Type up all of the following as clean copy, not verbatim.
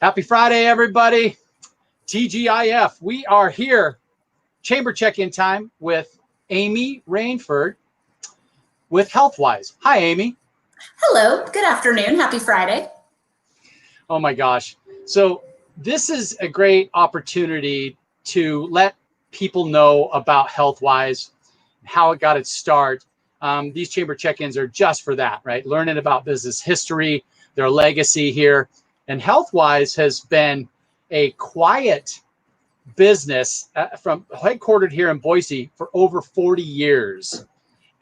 Happy Friday, everybody. TGIF. We are here, chamber check-in time with Amy Rainford with Healthwise. Hi, Amy. Hello. Good afternoon. Happy Friday. Oh my gosh. So this is a great opportunity to let people know about Healthwise, how it got its start. These chamber check-ins are just for that, right? Learning about business history, their legacy here. And Healthwise has been a quiet business from headquartered here in Boise for over 40 years.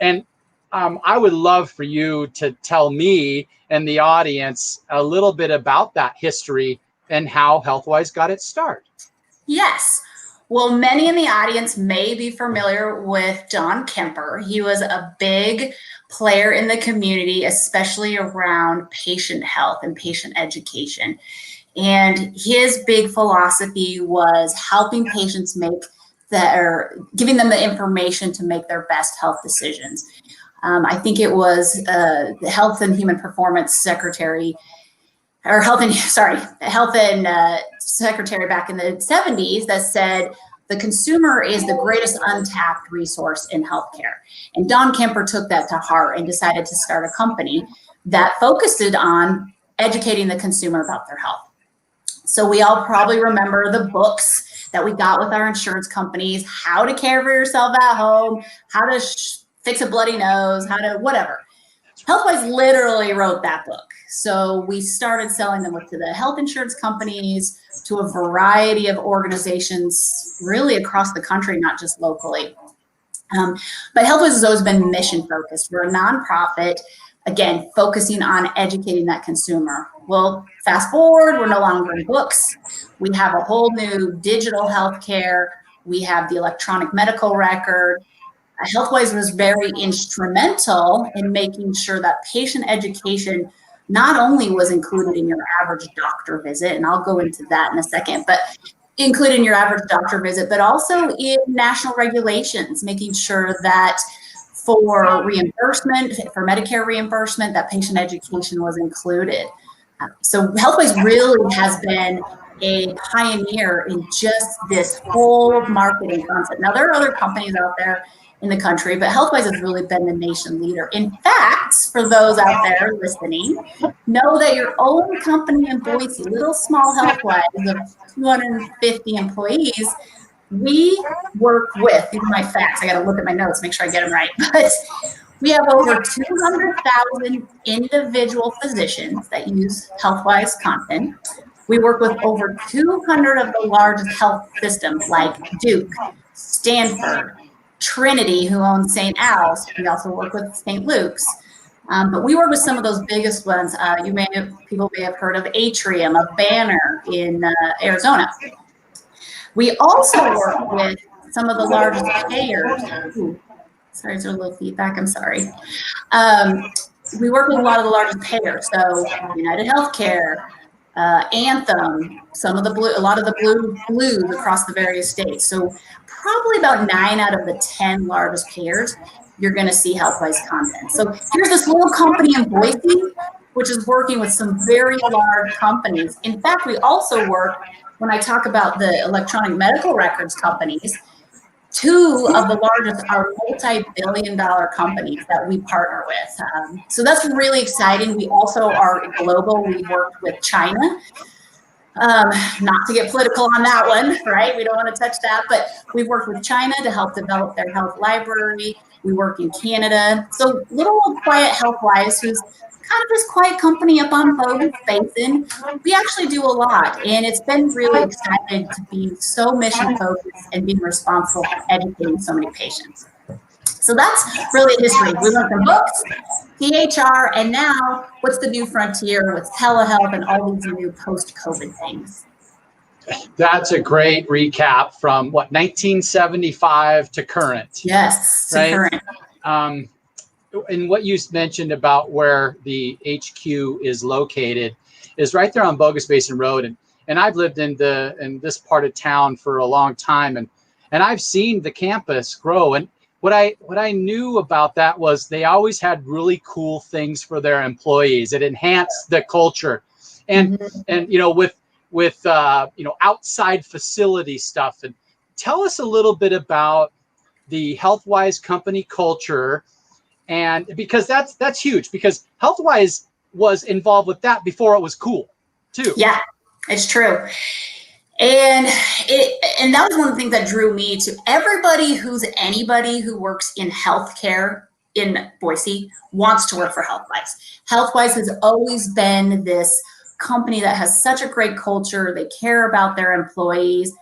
And I would love for you to tell me and the audience a little bit about that history and how Healthwise got its start. Yes. Well, many in the audience may be familiar with Don Kemper. He was a big player in the community, especially around patient health and patient education. And his big philosophy was helping patients giving them the information to make their best health decisions. I think it was the Health and Human Performance Secretary, or Health and Secretary back in the 70s that said the consumer is the greatest untapped resource in healthcare. And Don Kemper took that to heart and decided to start a company that focused on educating the consumer about their health. So we all probably remember the books that we got with our insurance companies, how to care for yourself at home, how to fix a bloody nose, how to whatever. Healthwise literally wrote that book. So we started selling them to the health insurance companies, to a variety of organizations really across the country, not just locally. But Healthwise has always been mission focused. We're a nonprofit, again, focusing on educating that consumer. Well, fast forward, we're no longer in books. We have a whole new digital healthcare. We have the electronic medical record. Healthwise was very instrumental in making sure that patient education not only was included in your average doctor visit, and I'll go into that in a second, but included in your average doctor visit, but also in national regulations, making sure that for reimbursement, for Medicare reimbursement, that patient education was included. So Healthwise really has been a pioneer in just this whole marketing concept. Now, there are other companies out there in the country, but Healthwise has really been the nation leader. In fact, for those out there listening, know that your own company in Boise, little small Healthwise of 250 employees, we work with, these are my facts, I got to look at my notes, make sure I get them right, but we have over 200,000 individual physicians that use Healthwise content. We work with over 200 of the largest health systems like Duke, Stanford, Trinity, who owns St. Al's. We also work with St. Luke's. But we work with some of those biggest ones. People may have heard of Atrium, of Banner in Arizona. We also work with some of the largest payers. Ooh, sorry, there's a little feedback. I'm sorry. We work with a lot of the largest payers. So United Healthcare, Anthem, a lot of the blues across the various states. So probably about 9 out of the 10 largest payers, you're going to see Healthwise content. So here's this little company in Boise, which is working with some very large companies. In fact, we also work, when I talk about the electronic medical records companies, 2 of the largest are multi-billion-dollar companies that we partner with. So that's really exciting. We also are global. We work with China. Not to get political on that one, right? We don't want to touch that, but we've worked with China to help develop their health library. We work in Canada. So little old quiet Healthwise, who's kind of this quiet company up on Bogus Basin, we actually do a lot. And it's been really exciting to be so mission focused and being responsible for educating so many patients. So that's really history. We went from books, EHR, and now what's the new frontier with telehealth and all these new post-COVID things? That's a great recap from 1975 to current. Yes, right? to current. And what you mentioned about where the HQ is located is right there on Bogus Basin Road. And I've lived in this part of town for a long time, and I've seen the campus grow. And what I knew about that was they always had really cool things for their employees. It enhanced the culture. And you know, with with outside facility stuff. And tell us a little bit about the Healthwise company culture, and because that's huge, because Healthwise was involved with that before it was cool too. Yeah, it's true. And that was one of the things that drew me to anybody who works in healthcare in Boise wants to work for Healthwise. Healthwise has always been this company that has such a great culture. They care about their employees.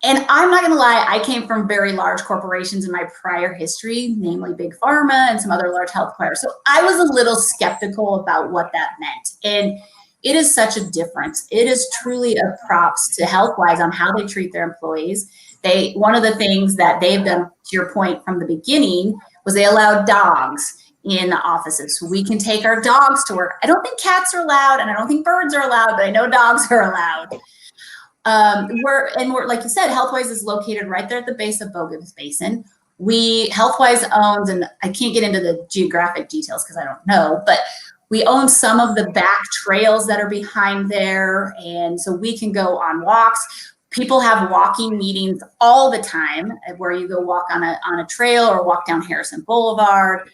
And I'm not going to lie, I came from very large corporations in my prior history, namely Big Pharma and some other large health players. So I was a little skeptical about what that meant. And it is such a difference. It is truly a props to Healthwise on how they treat their employees. One of the things that they've done, to your point from the beginning, was they allowed dogs in the offices. So we can take our dogs to work. I don't think cats are allowed, and I don't think birds are allowed, but I know dogs are allowed. We're like you said, Healthwise is located right there at the base of Bogans Basin. Healthwise owns, and I can't get into the geographic details because I don't know, but we own some of the back trails that are behind there. And so we can go on walks. People have walking meetings all the time where you go walk on a trail or walk down Harrison Boulevard.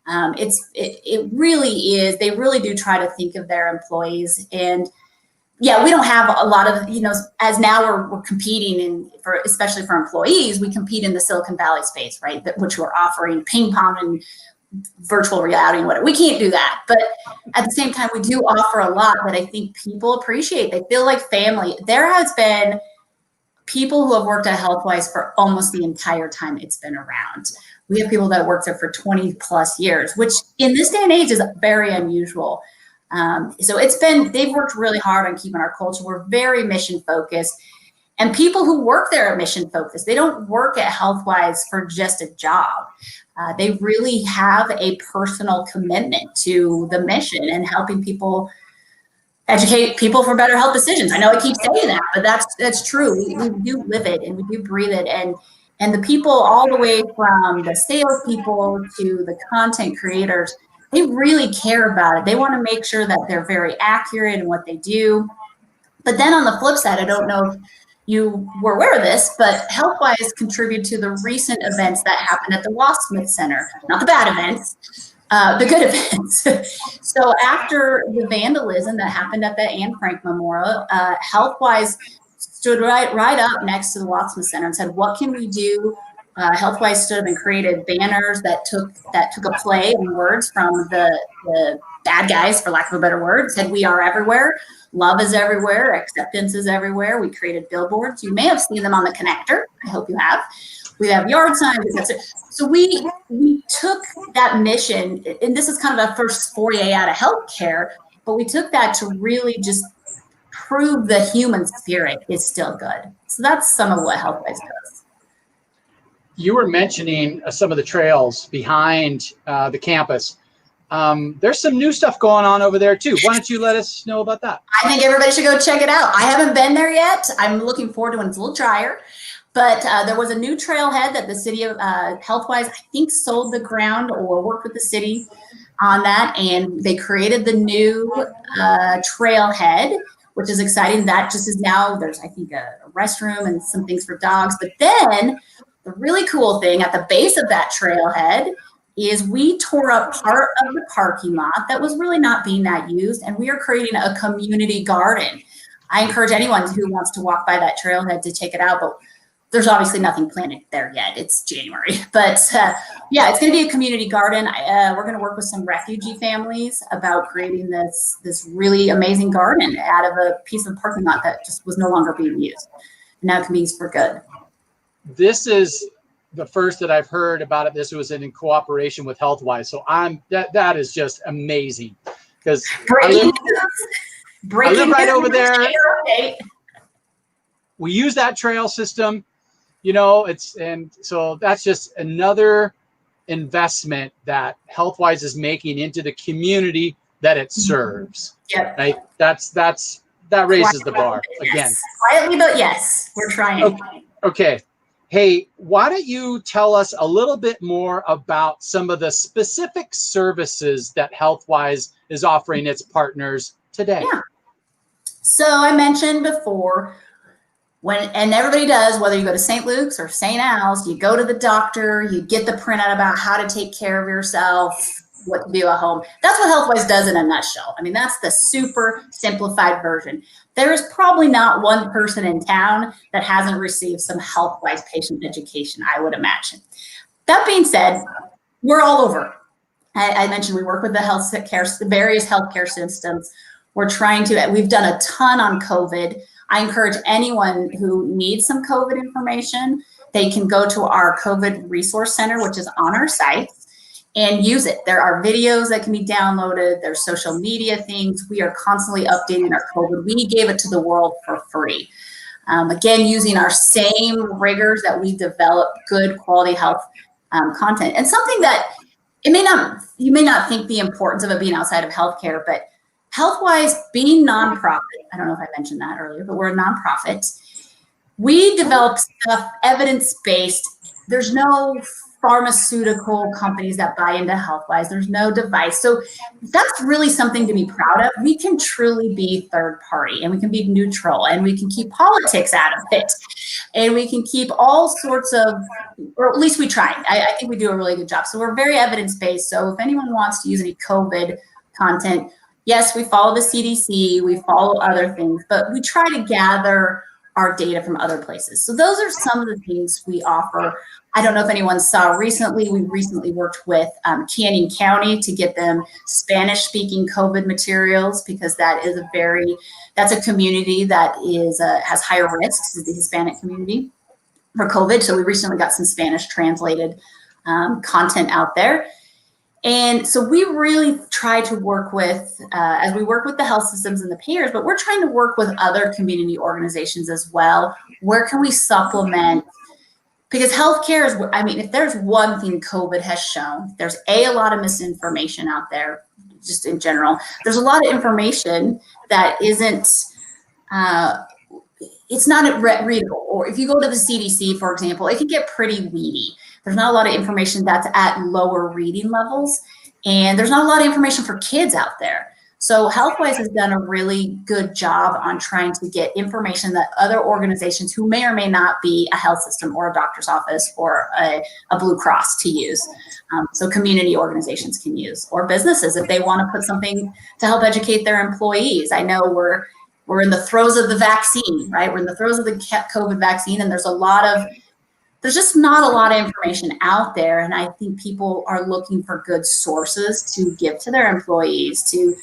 It really is. They really do try to think of their employees. And yeah, we don't have a lot of, as now we're competing especially for employees, we compete in the Silicon Valley space, right? Which we're offering ping pong and virtual reality and whatever. We can't do that. But at the same time, we do offer a lot that I think people appreciate. They feel like family. There has been people who have worked at Healthwise for almost the entire time it's been around. We have people that worked there for 20 plus years, which in this day and age is very unusual. So they've worked really hard on keeping our culture. We're very mission focused, and people who work there are mission focused. They don't work at Healthwise for just a job. They really have a personal commitment to the mission and helping people, educate people for better health decisions. I know I keep saying that, but that's true. We do live it and we do breathe it. And the people all the way from the salespeople to the content creators, they really care about it. They want to make sure that they're very accurate in what they do. But then on the flip side, I don't know if you were aware of this, but Healthwise contributed to the recent events that happened at the Smith Center. Not the bad events, the good events. So after the vandalism that happened at the Anne Frank Memorial, Healthwise stood right up next to the Smith Center and said, what can we do? Healthwise stood up and created banners that took a play on words from the bad guys, for lack of a better word, said, we are everywhere. Love is everywhere. Acceptance is everywhere. We created billboards. You may have seen them on the connector. I hope you have. We have yard signs. So we took that mission, and this is kind of a first foray out of healthcare, but we took that to really just prove the human spirit is still good. So that's some of what Healthwise does. You were mentioning some of the trails behind the campus. There's some new stuff going on over there too. Why don't you let us know about that? I think everybody should go check it out. I haven't been there yet. I'm looking forward to when it's a little drier. But there was a new trailhead that the city of Healthwise, I think, sold the ground or worked with the city on that. And they created the new trailhead, which is exciting. That just is now, there's, I think, a restroom and some things for dogs. But then the really cool thing at the base of that trailhead is we tore up part of the parking lot that was really not being that used, and we are creating a community garden. I encourage anyone who wants to walk by that trailhead to take it out, but there's obviously nothing planted there yet. It's January, but yeah, it's going to be a community garden. We're going to work with some refugee families about creating this really amazing garden out of a piece of parking lot that just was no longer being used. And now it can be used for good. This is the first that I've heard about it. This was in cooperation with Healthwise. So that is just amazing, because I live right over there. We use that trail system, and so that's just another investment that Healthwise is making into the community that it serves. Yep. Right? That raises the bar again. Quietly, but yes, we're trying. Okay. Hey, why don't you tell us a little bit more about some of the specific services that Healthwise is offering its partners today? Yeah. So I mentioned before, and everybody does, whether you go to St. Luke's or St. Al's, you go to the doctor, you get the printout about how to take care of yourself, what to do at home. That's what Healthwise does in a nutshell. I mean, that's the super simplified version. There is probably not one person in town that hasn't received some Healthwise patient education, I would imagine. That being said, we're all over. I mentioned we work with the various healthcare systems. We've done a ton on COVID. I encourage anyone who needs some COVID information, they can go to our COVID Resource Center, which is on our site, and use it. There are videos that can be downloaded. There's social media things. We are constantly updating our COVID. We gave it to the world for free. Again, using our same rigors that we develop good quality health content. And something that you may not think the importance of it being outside of healthcare, but Healthwise being nonprofit, I don't know if I mentioned that earlier, but we're a nonprofit. We develop stuff evidence-based. There's no pharmaceutical companies that buy into Healthwise. There's no device. So that's really something to be proud of. We can truly be third party, and we can be neutral, and we can keep politics out of it. And we can keep all sorts of, or at least we try. I think we do a really good job. So we're very evidence-based. So if anyone wants to use any COVID content, yes, we follow the CDC, we follow other things, but we try to gather our data from other places. So those are some of the things we offer. I don't know if anyone saw recently, we recently worked with Canyon County to get them Spanish-speaking COVID materials, because that's a community that has higher risks, is the Hispanic community for COVID. So we recently got some Spanish translated content out there. And so we really try to work with, as we work with the health systems and the payers, but we're trying to work with other community organizations as well. Where can we supplement? Because healthcare is, if there's one thing COVID has shown, there's a lot of misinformation out there, just in general. There's a lot of information that isn't, it's not readable. Or if you go to the CDC, for example, it can get pretty weedy. There's not a lot of information that's at lower reading levels, and there's not a lot of information for kids out there. So Healthwise has done a really good job on trying to get information that other organizations who may or may not be a health system or a doctor's office or a Blue Cross to use. So community organizations can use, or businesses if they want to put something to help educate their employees. I know we're in the throes of the vaccine, right? We're in the throes of the COVID vaccine, and there's just not a lot of information out there. And I think people are looking for good sources to give to their employees, to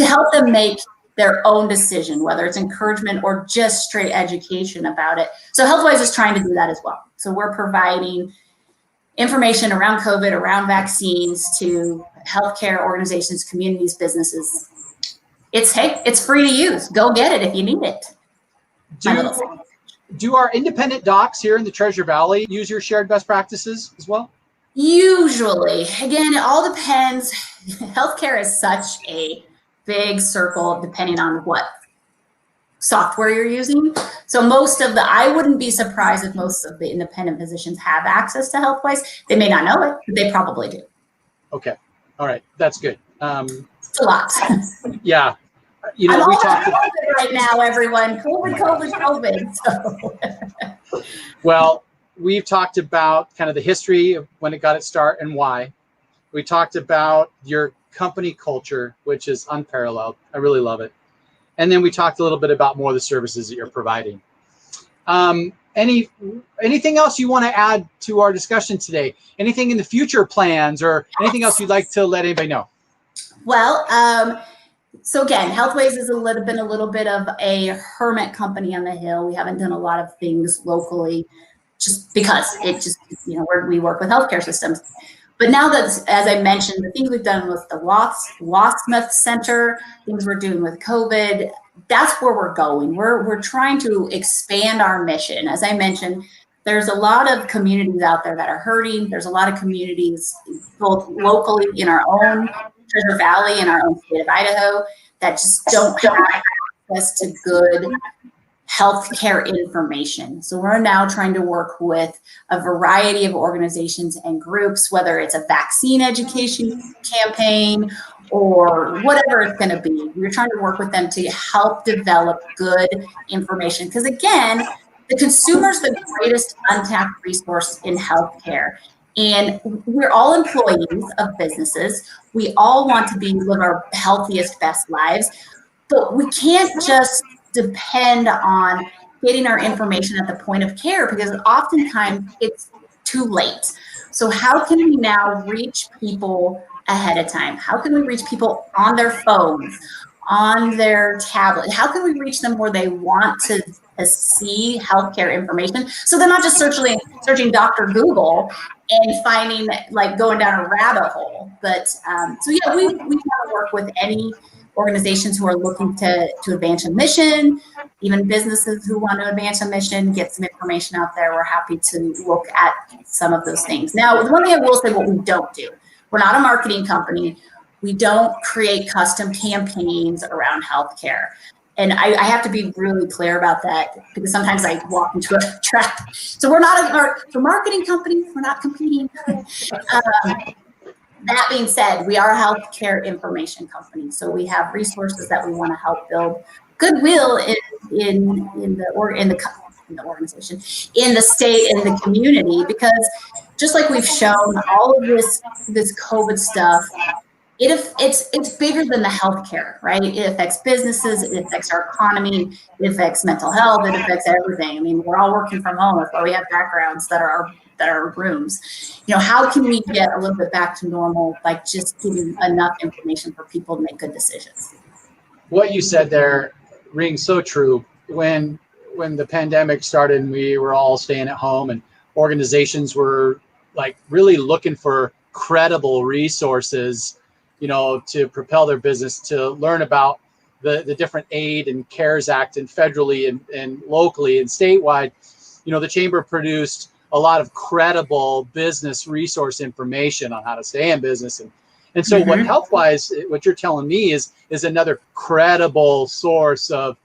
help them make their own decision, whether it's encouragement or just straight education about it. So Healthwise is trying to do that as well. So we're providing information around COVID, around vaccines to healthcare organizations, communities, businesses. It's free to use. Go get it if you need it. Do our independent docs here in the Treasure Valley use your shared best practices as well? Usually. Again, it all depends. Healthcare is such a big circle depending on what software you're using. So I wouldn't be surprised if most of the independent physicians have access to Healthwise. They may not know it, but they probably do. Okay. All right. That's good. It's a lot. Yeah. We talked about COVID right now, everyone. COVID. So. Well, we've talked about kind of the history of when it got its start and why. We talked about your company culture, which is unparalleled. I really love it. And then we talked a little bit about more of the services that you're providing. Anything else you want to add to our discussion today? Anything in the future plans, or anything else you'd like to let anybody know? Well, so again, Healthwise has been a little bit of a hermit company on the hill. We haven't done a lot of things locally just because we work with healthcare systems. But now that, as I mentioned, the things we've done with the Wadsmith Center, things we're doing with COVID, that's where we're going. We're trying to expand our mission. As I mentioned, there's a lot of communities out there that are hurting. There's a lot of communities, both locally in our own Treasure Valley and our own state of Idaho, that just don't have access to good healthcare information. So we're now trying to work with a variety of organizations and groups, whether it's a vaccine education campaign or whatever it's going to be. We're trying to work with them to help develop good information. Because again, the consumer is the greatest untapped resource in healthcare. And we're all employees of businesses. We all want to live our healthiest, best lives. But we can't just depend on getting our information at the point of care, because oftentimes it's too late. So how can we now reach people ahead of time? How can we reach people on their phones, on their tablet? How can we reach them where they want to see healthcare information? So they're not just searching Dr. Google and finding, like, going down a rabbit hole. But so yeah, we want to work with any organizations who are looking to advance a mission, even businesses who want to advance a mission, get some information out there. We're happy to look at some of those things. Now, the one thing I will say, what we don't do, we're not a marketing company. We don't create custom campaigns around healthcare. And I have to be really clear about that, because sometimes I walk into a trap. So we're not a marketing company. We're not competing. That being said, we are a healthcare information company. So we have resources that we want to help build goodwill in the organization, in the state, in the community, because just like we've shown, all of this COVID stuff, it's bigger than the healthcare, right? It affects businesses, it affects our economy, it affects mental health, it affects everything. I mean, we're all working from home. That's why we have backgrounds that are rooms. You know, how can we get a little bit back to normal, like just giving enough information for people to make good decisions? What you said there rings so true. When the pandemic started and we were all staying at home, and organizations were like really looking for credible resources, you know, to propel their business, to learn about the different aid and CARES Act, and federally and locally and statewide, you know, the Chamber produced a lot of credible business resource information on how to stay in business. And so what Healthwise, what you're telling me is another credible source of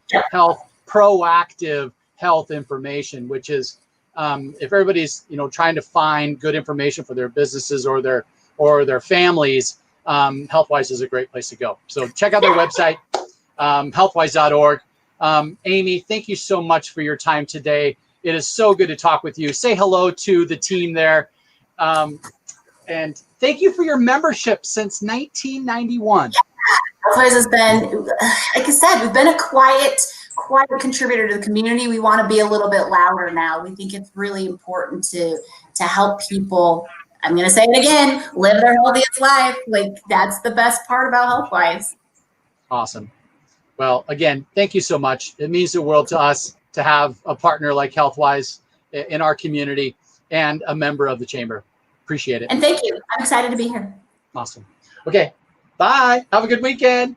proactive health information, which is if everybody's, you know, trying to find good information for their businesses or their families, Healthwise is a great place to go. So check out their website, healthwise.org. Amy, thank you so much for your time today. It is so good to talk with you. Say hello to the team there. And thank you for your membership since 1991. Healthwise has been, like I said, we've been a quiet contributor to the community. We want to be a little bit louder now. We think it's really important to help people, I'm going to say it again, live their healthiest life. Like, that's the best part about Healthwise. Awesome. Well, again, thank you so much. It means the world to us to have a partner like Healthwise in our community and a member of the Chamber. Appreciate it. And thank you. I'm excited to be here. Awesome. Okay. Bye. Have a good weekend.